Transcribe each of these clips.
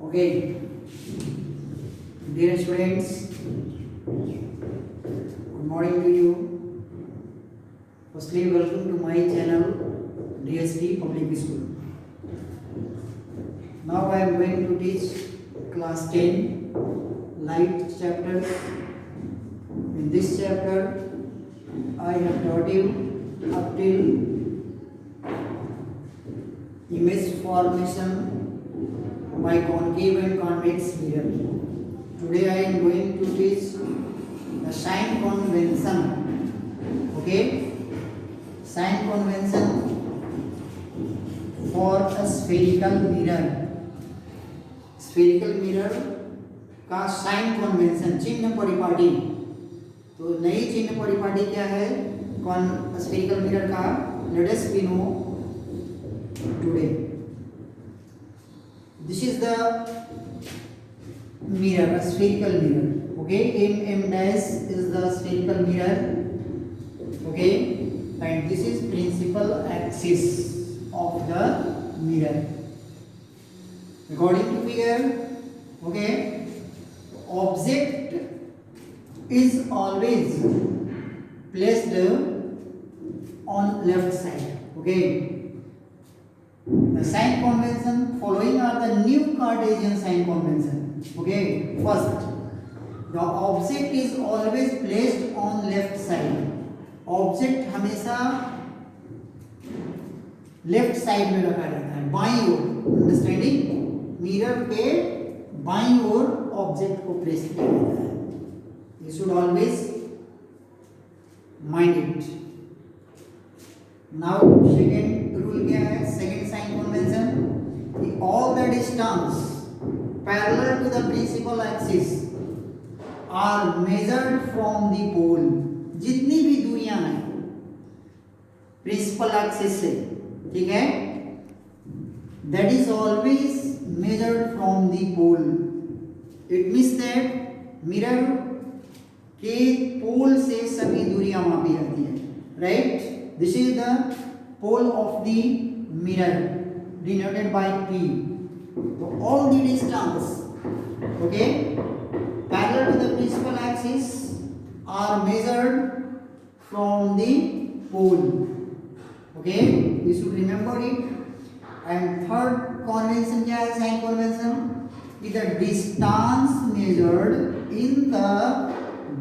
Okay, dear students, good morning to you. Firstly, welcome to my channel DST Public School. Now I am going to teach class 10 light chapter. In this chapter, I have taught you up till image formation by concave and convex mirror. Today I am going to teach the sign convention. Okay, sign convention for a spherical mirror. Spherical mirror का sign convention, चिन्ह परिपाटी. तो नई चिन्ह परिपाटी क्या है spherical mirror का? Let us we know today. This is the mirror, a spherical mirror. Okay, M dash is the spherical mirror. Okay, and this is principal axis of the mirror. According to figure, okay, object is always placed on left side. Okay. The sign convention following are the new Cartesian sign convention. Okay, first, the object is always placed on left side. Object हमेशा left side में रखा जाता है, बाईं ओर. Understanding? Mirror के बाईं ओर object को place किया जाता है. You should always mind it. Now second rule क्या है? Second sign convention, all the distance parallel to the principal axis are measured from the pole. जितनी भी दूरियां हैं प्रिंसिपल एक्सिस से, ठीक है, that is always measured from the pole. It means that mirror के पोल से सभी दूरियां मापी जाती है. Right? This is the pole of the mirror denoted by P. So all the distance, okay, parallel to the principal axis are measured from the pole. Okay, you should remember it. And third convention क्या है? Sign convention is the distance measured in the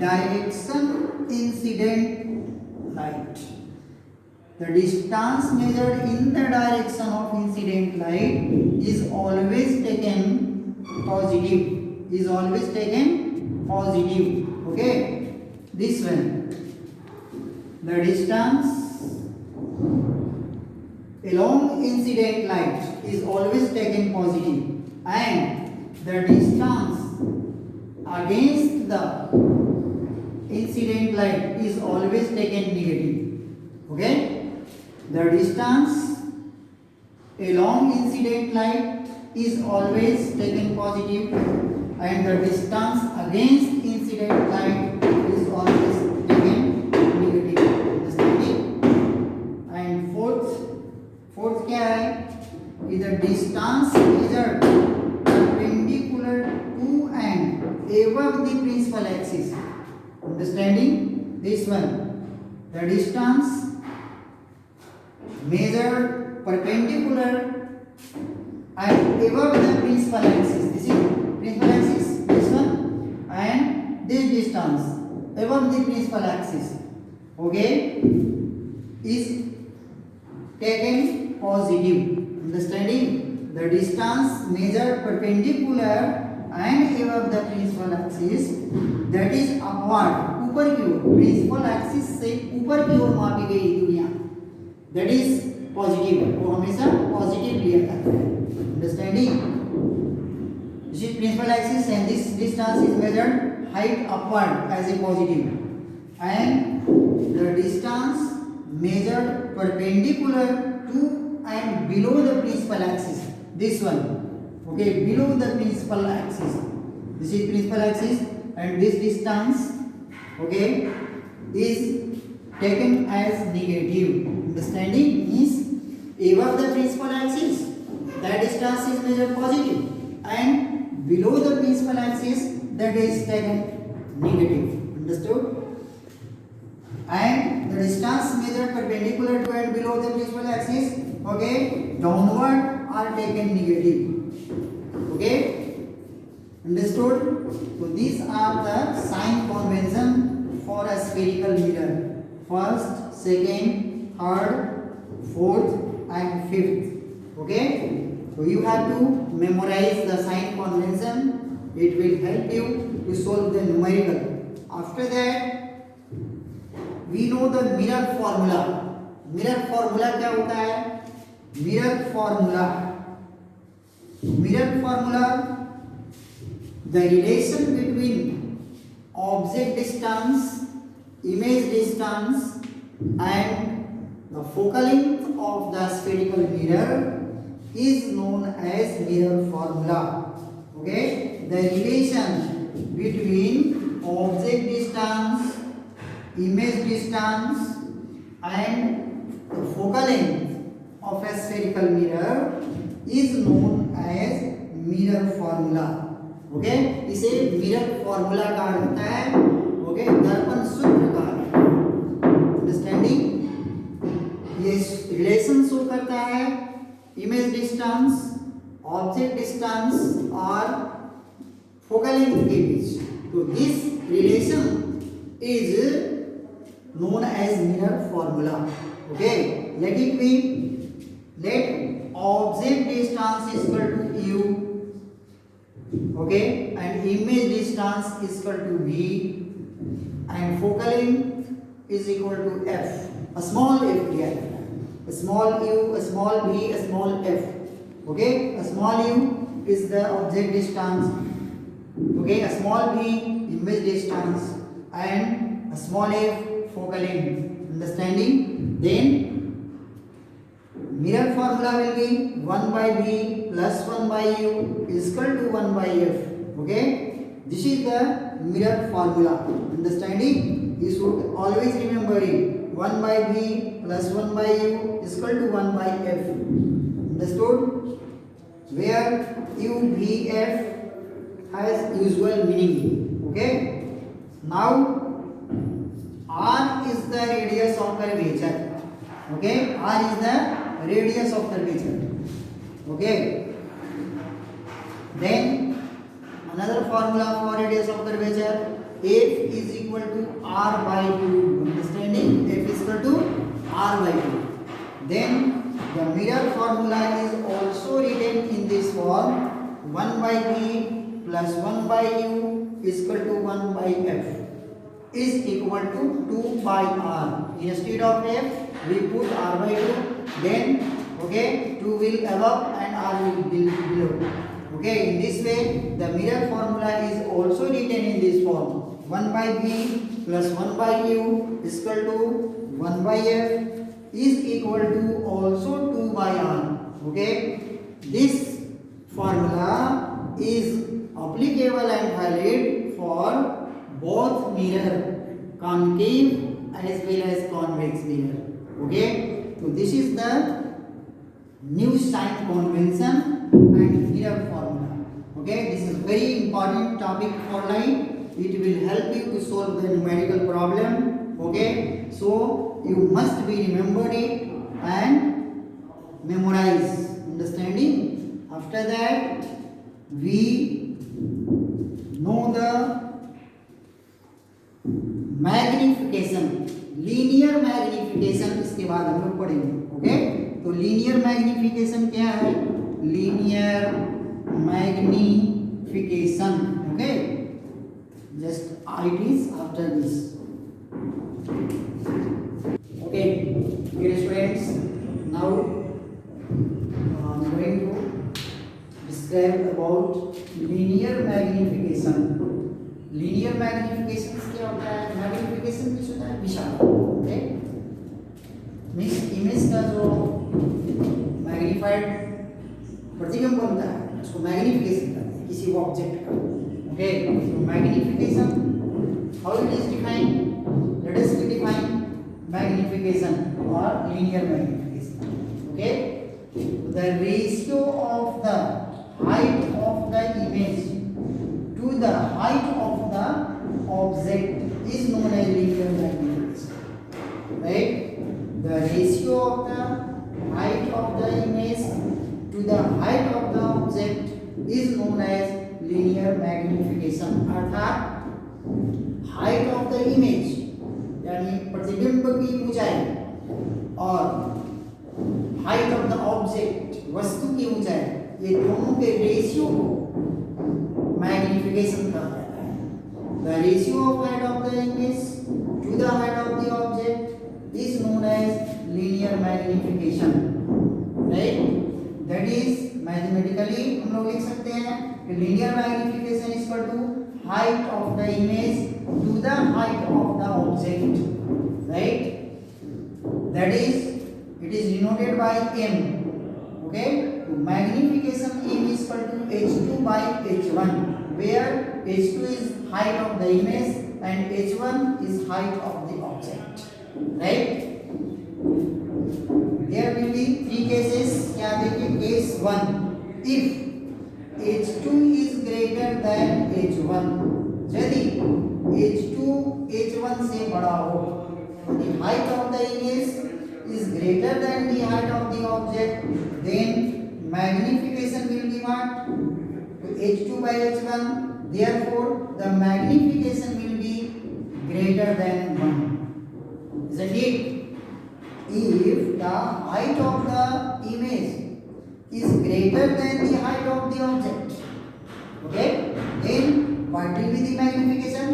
direction incident light. The distance measured in the direction of incident light is always taken positive. Is always taken positive. Okay. This one, the distance along incident light is always taken positive, and the distance against the incident light is always taken negative. Okay. The distance along incident light is always taken positive, and the distance against incident light is always taken negative. Understanding? And fourth क्या है? Is the distance measured perpendicular to and above the principal axis. Understanding? This one, the distance measured perpendicular and above the principal axis. This is principal axis, this one, and this distance above the principal axis, okay, is taken positive. Understanding? The distance measured perpendicular and above the principal axis, that is upward, ऊपर की ओर, principal axis से ऊपर की ओर मापी गई दूरियां, that is positive. वो हमेशा पॉजिटिव लिया जाता है. Understanding? This is principal axis and this distance is measured height upward as a positive, and the distance measured perpendicular to and below the principal axis. This one, okay, below the principal axis. This is principal axis, and this distance, okay, is taken as negative. Understanding? Means above the principal axis, that distance is measured positive, and below the principal axis, that is taken negative. Understood? And the distance measured perpendicular to and below the principal axis, okay, downward are taken negative. Okay, understood? So these are the sign convention for a spherical mirror: first, second, third, fourth, and fifth. Okay, so you have to memorize the sign convention. It will help you to solve the numerical. After that, we know the mirror formula. Mirror formula क्या होता है? Mirror formula, the relation between object distance, image distance, and the focal length of the spherical mirror is known as mirror formula. Okay, the relation between object distance, image distance, and the focal length of a spherical mirror is known as mirror formula. Okay, इसे mirror formula कहा जाता है. Okay, दर्पण सूत्र कहा. Understanding? ये relation show करता है image distance, object distance और focal length के बीच. तो this relation is known as mirror formula. Okay, let it be. Let object distance is equal to u, okay, and image distance is equal to v, and focal length is equal to f. A small f here, a small u, a small v, a small f. Okay, a small u is the object distance. Okay, a small v image distance, and a small f focal length. Understanding? Then mirror formula will be 1 by v plus 1 by u is equal to 1 by f. Okay, this is the mirror formula. Understanding? You should always remember it. 1 by v plus 1 by u is equal to 1 by f. Understood? Where u, v, f has usual meaning. Okay, now r is the radius of curvature. Okay, r is the radius of curvature. Okay, then another formula for radius of curvature: f is equal to r by 2. Understanding? F is equal to r by 2. Then the mirror formula is also written in this form: 1 by v plus 1 by u is equal to 1 by f is equal to 2 by r. Instead of f, we put r by 2. Then, okay, 2 will above and r will be below. Okay, in this way, the mirror formula is also written in this form: 1 by v plus 1 by u is equal to 1 by f is equal to also 2 by r. Okay, this formula is applicable and valid for both mirror, concave as well as convex mirror. Okay, so this is the new sign convention and mirror formula. Okay, this is very important topic for life. It will help you to solve the numerical problem. Okay, so you must be remember it and memorize. Understanding? After that, we know the magnification, linear magnification इसके बाद हम लोग पढ़ेंगे. Okay, तो linear magnification क्या है? Linear magnification. Okay, just it is after this. Okay dear students, now I am going to describe about linear magnification. Linear magnification क्या होता है? मैग्निफिकेशन किस होता है? विशाल. ओके, मींस इमेज का जो मैग्नीफाइड प्रतिबिंब बनता है उसको मैग्निफिकेशन कहते हैं किसी ऑब्जेक्ट का. ओके, तो magnification how it is defined? Let us define magnification और linear magnification. Okay, the ratio of the height of the the height of the object is known as linear magnification. Right? The ratio of the height of the image to the height of the object is known as linear magnification. अर्थात height of the image यानी प्रतिबिंब की ऊंचाई और height of the object वस्तु की ऊंचाई, ये दोनों के रेशियो को मैग्निफिकेशन कहा जाता है. The ratio of height of the image to the height of the object is known as linear magnification. Right? That is mathematically हम लोग लिख सकते हैं कि linear magnification is equal to height of the image to the height of the object. Right? That is, it is denoted by m. Okay? So magnification m is equal to h2 by h1, where h2 is height of the image and h1 is height of the object. Right? There will be three cases. क्या देखिए, case 1, if h2 is greater than h1, यदि h2 h1 से बड़ा हो, the height of the image is greater than the height of the object, then magnification will be what? h2 by h1. Therefore, the magnification will be greater than 1. Isn't it? If the height of the image is greater than the height of the object, okay, then what will be the magnification?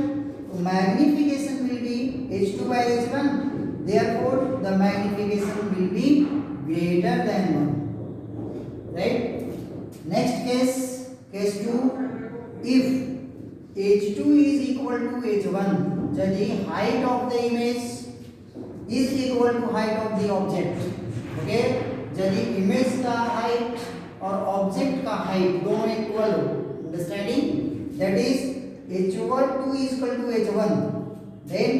Magnification will be h2 by h1. Therefore, the magnification will be greater than 1. Right? Next case, case 2, if h2 is equal to h1, यदि height of the image is equal to height of the object. Okay? यदि image का height और object का height दोनों equal हो, understanding? That is h2 is equal to h1. Then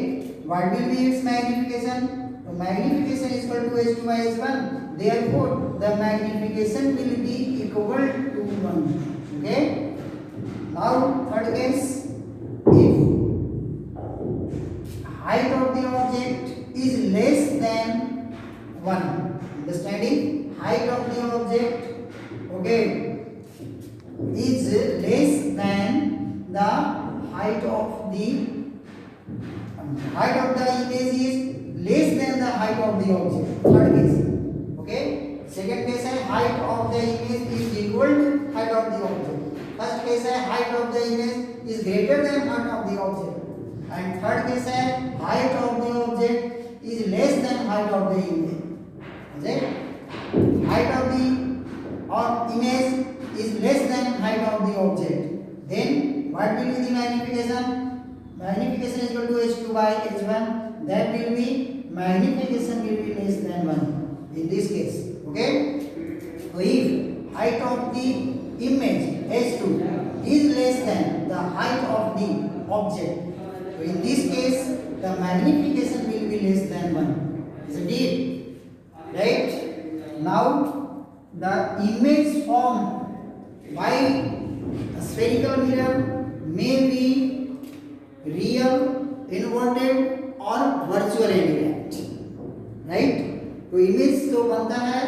what will be its magnification? So magnification is equal to h2 by h1. Therefore, the magnification will be equal to 1. Okay? Now third case, if height of the object is less than 1. Understanding? Height of the object, okay, is less than the height of the image is less than the height of the object. Third case. Okay? Second case है height of the image is equal to height of the object. First case है height of the image is greater than height of the object. And third case है height of the object is less than height of the image. Okay? Height of the image is less than height of the object. Then what will be the magnification? Magnification is equal to h2 by h1. That will be magnification will be less than 1 in this case. Okay? So if height of the image h2 is less than the height of the object, so in this case the magnification will be less than 1. Isn't it? Right? Now the image formed by a spherical mirror may be real, inverted or virtual indirect. Right? तो image जो बनता है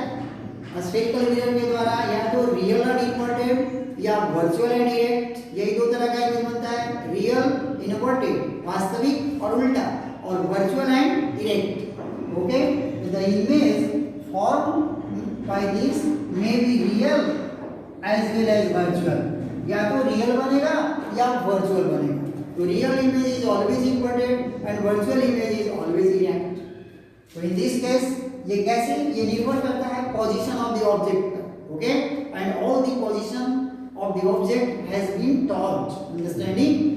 spherical mirror के द्वारा, या तो real और inverted या वर्चुअल एंड डायरेक्ट, यही दो तरह का इमेज बनता है. रियल, इन्वर्टेड वास्तविक और उल्टा, और virtual and direct. Okay? The image form by this may be real as well as virtual. या तो रियल बनेगा या वर्चुअल बनेगा. तो real image is always inverted and virtual image is always direct. तो इन दिस केस ये कैसे, ये निर्भर करता है position of the object. Okay? And all the position of the object has been taught. Understanding?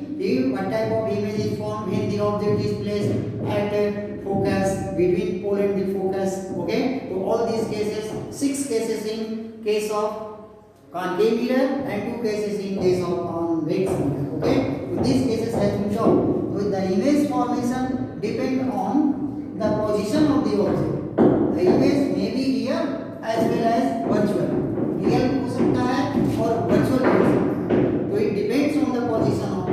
what type of image is formed when the object is placed at focus, between pole and the focus. Okay? So all these cases, 6 cases in case of concave mirror and 2 cases in case of convex mirror. Okay? So these cases has been shown. So the image formation depend on the position of the object. The image may be real as well as virtual. Real हो सकता है और virtual हो सकता है. So it depends on the position of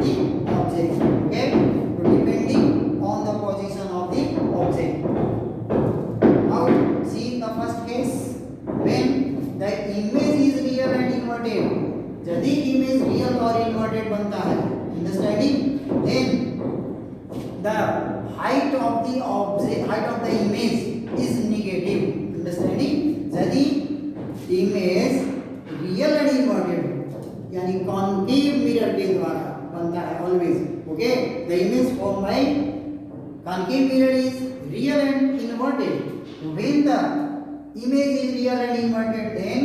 यदि image real और inverted बनता है, understanding, then the height of the object, height of the image is negative, understanding, यदि इमेज रियल एंड इन्वर्टेड यानी कॉन्केव मिरर के द्वारा बनता है always, okay, the image form bye concave mirror is real and inverted, when the image is real and inverted, then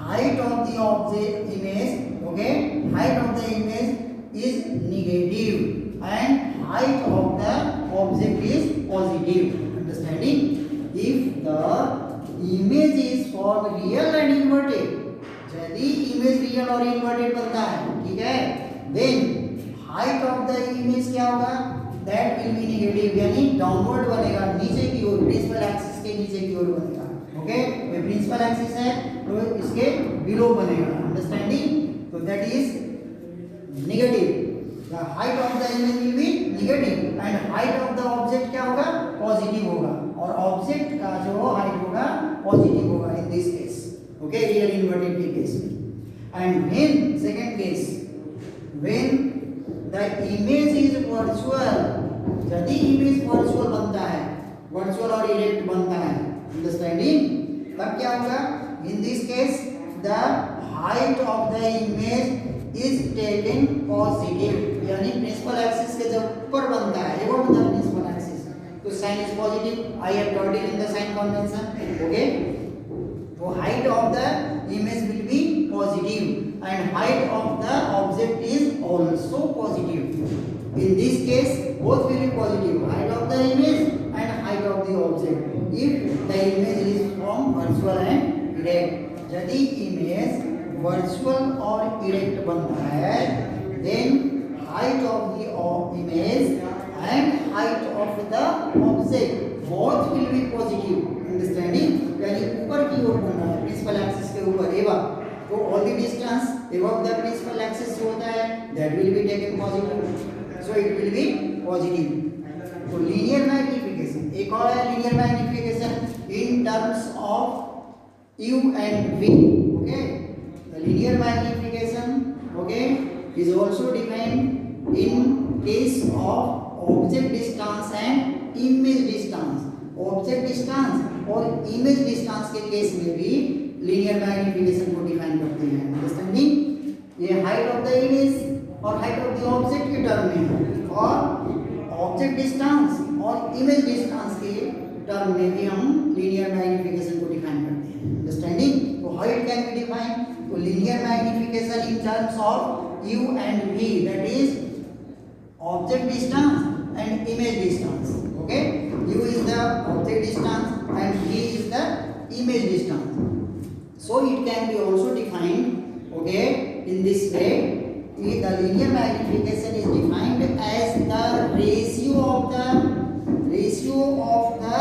height of the object image, okay, height of the image is negative and height of the object is positive, understanding, if the image is formed real and inverted, यदि image real और inverted बनता है, ठीक है, then height of the image क्या होगा, that will be negative, यानी downward बनेगा, नीचे की ओर, प्रिंसिपल एक्सिस के नीचे की ओर बनेगा, ओके, ये प्रिंसिपल एक्सिस है तो इसके बिलो बनेगा, अंडरस्टैंडिंग, तो that is negative, the height of the image will be negative and height of the object क्या होगा, पॉजिटिव होगा, और ऑब्जेक्ट का जो हाइट होगा पॉजिटिव होगा in this case, okay, real inverted के केस में, and when second case, when the image is virtual, यदि इमेज वर्चुअल बनता है, वर्चुअल और इरेक्ट बनता है, अंडरस्टैंडिंग, तब क्या होगा, in this case the height of the image is taken positive, यानी प्रिंसिपल एक्सिस के जब ऊपर बनता है, ये वो द प्रिंसिपल एक्सिस, तो sign is positive, I have taught it in the sign convention, okay, तो height of the image will be positive and height of the object is also positive, in this case both will be positive, height of the image and height of the object, if the image is from virtual and erect, यदि image virtual और erect बनता है, then height of the image and height of the object both will be positive, understanding, यानी ऊपर की ओर बन रहा है, प्रिंसिपल एक्सिस के ऊपर एवं, तो all the distance above the principal axis जो होता है that will be taken positive, so it will be positive, तो लीनियर मैग्निफिकेशन, एक और है linear magnification in terms of u and v, okay, the linear magnification, okay, is also defined in case of object distance and image distance, object distance और image distance के केस में भी linear magnification को define करते हैं, understanding, ये height of the image और हाइट ऑफ द ऑब्जेक्ट के टर्म में है, और ऑब्जेक्ट डिस्टेंस और इमेज डिस्टेंस के टर्म में भी हम लीनियर मैग्निफिकेशन को डिफाइन करते हैं, अंडरस्टैंडिंग, तो how it can be defined, तो linear magnification in terms of u and v, that is object distance and image distance, okay, u is the object distance and v is the image distance, so it can be also defined, okay, in this way, the linear magnification is defined as the ratio of the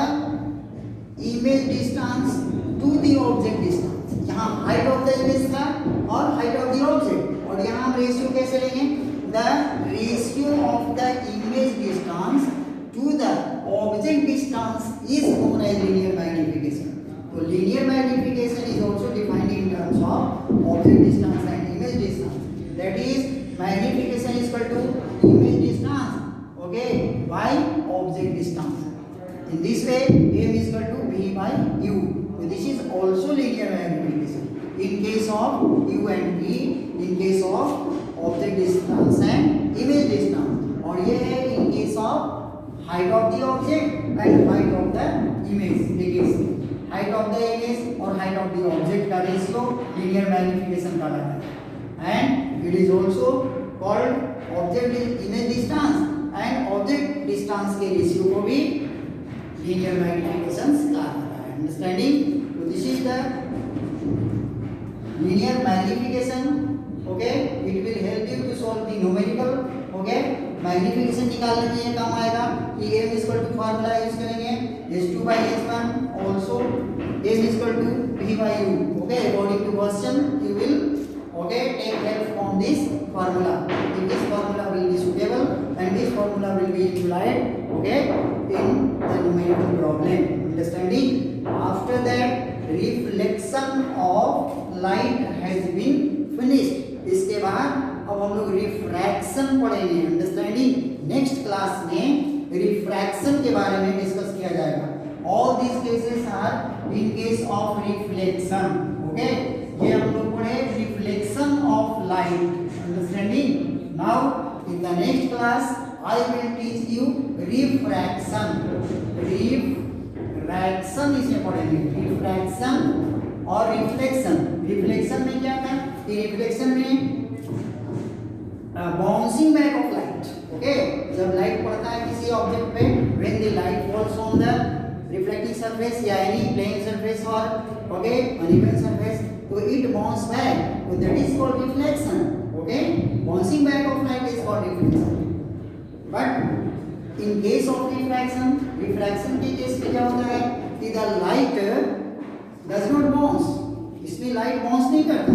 image distance to the object distance, यहाँ height of the image था और height of the object, और यहाँ हम ratio कैसे लेंगे, the ratio of the image distance to the object distance is known as linear magnification, तो linear magnification is also defined in terms of object distance and image distance, that is magnification is equal to image distance, okay, by object distance, in this way m is equal to v by u, so this is also linear magnification in case of u and v, in case of object distance and image distance, और ये है in case of height of the object and height of the image, देखिए height of the image और height of the object का ratio linear magnification कहलाता है, and it is also called object image distance and object distance के ratio को भी linear magnification कहा जाता है, understanding, so this is the linear magnification, okay, it will help you to solve the numerical, okay, magnification निकालने में ये काम आएगा कि m is equal to formula use करेंगे h2 by h1, also m is equal to v by u, okay, according to question you will, okay, take help from this formula, if this formula will be suitable and this formula will be applied, okay, in the numerical problem, understanding, after that reflection of light has been finished, इसके बाद अब हम लोग refraction पढ़ेंगे। Understanding, next class में refraction के बारे में डिस्कस किया जाएगा। All these cases are in case of reflection. Okay, ये हम लोग पढ़े reflection of light. Understanding, now in the next class I will teach you refraction. Refraction इसमें पढ़ेंगे, रिफ्रैक्शन और रिफ्लेक्शन। रिफ्लेक्शन में क्या था कि रिफ्लेक्शन में bouncing back of light. Okay, जब लाइट पड़ता है किसी ऑब्जेक्ट पे, when the light falls on the reflecting surface या एनी प्लेन सरफेस और ओके अनइवन सरफेस, तो इट बाउंस बैक, तो that is called reflection. Okay, bouncing back of light is called reflection. But in case of refraction, refraction के केस में क्या होता है कि the light does not bounce, इसमें लाइट बाउंस नहीं करता,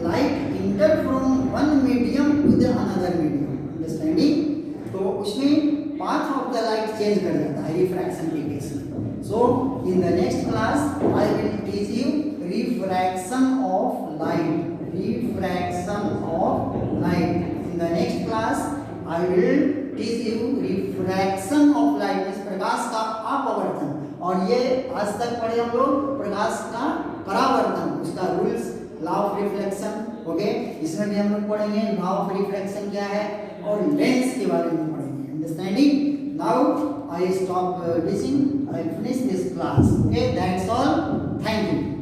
light enter from one medium to the another medium. Understanding, तो उसमें path of the light change कर जाता है रिफ्रैक्शन के केस में। So in the next class I will teach you refraction of light. Refraction of light in the next class I will teach you refraction of light, इस प्रकाश का अपवर्तन। और ये आज तक पढ़े हम लोग प्रकाश का परावर्तन, उसका rules, law of reflection. Okay, इसमें भी हम लोग पढ़ेंगे लॉ ऑफ रिफ्लेक्शन क्या है और लेंस के बारे में पढ़ेंगे। Understanding, now I stop teaching, I finish this class. Okay, that's all, thank you.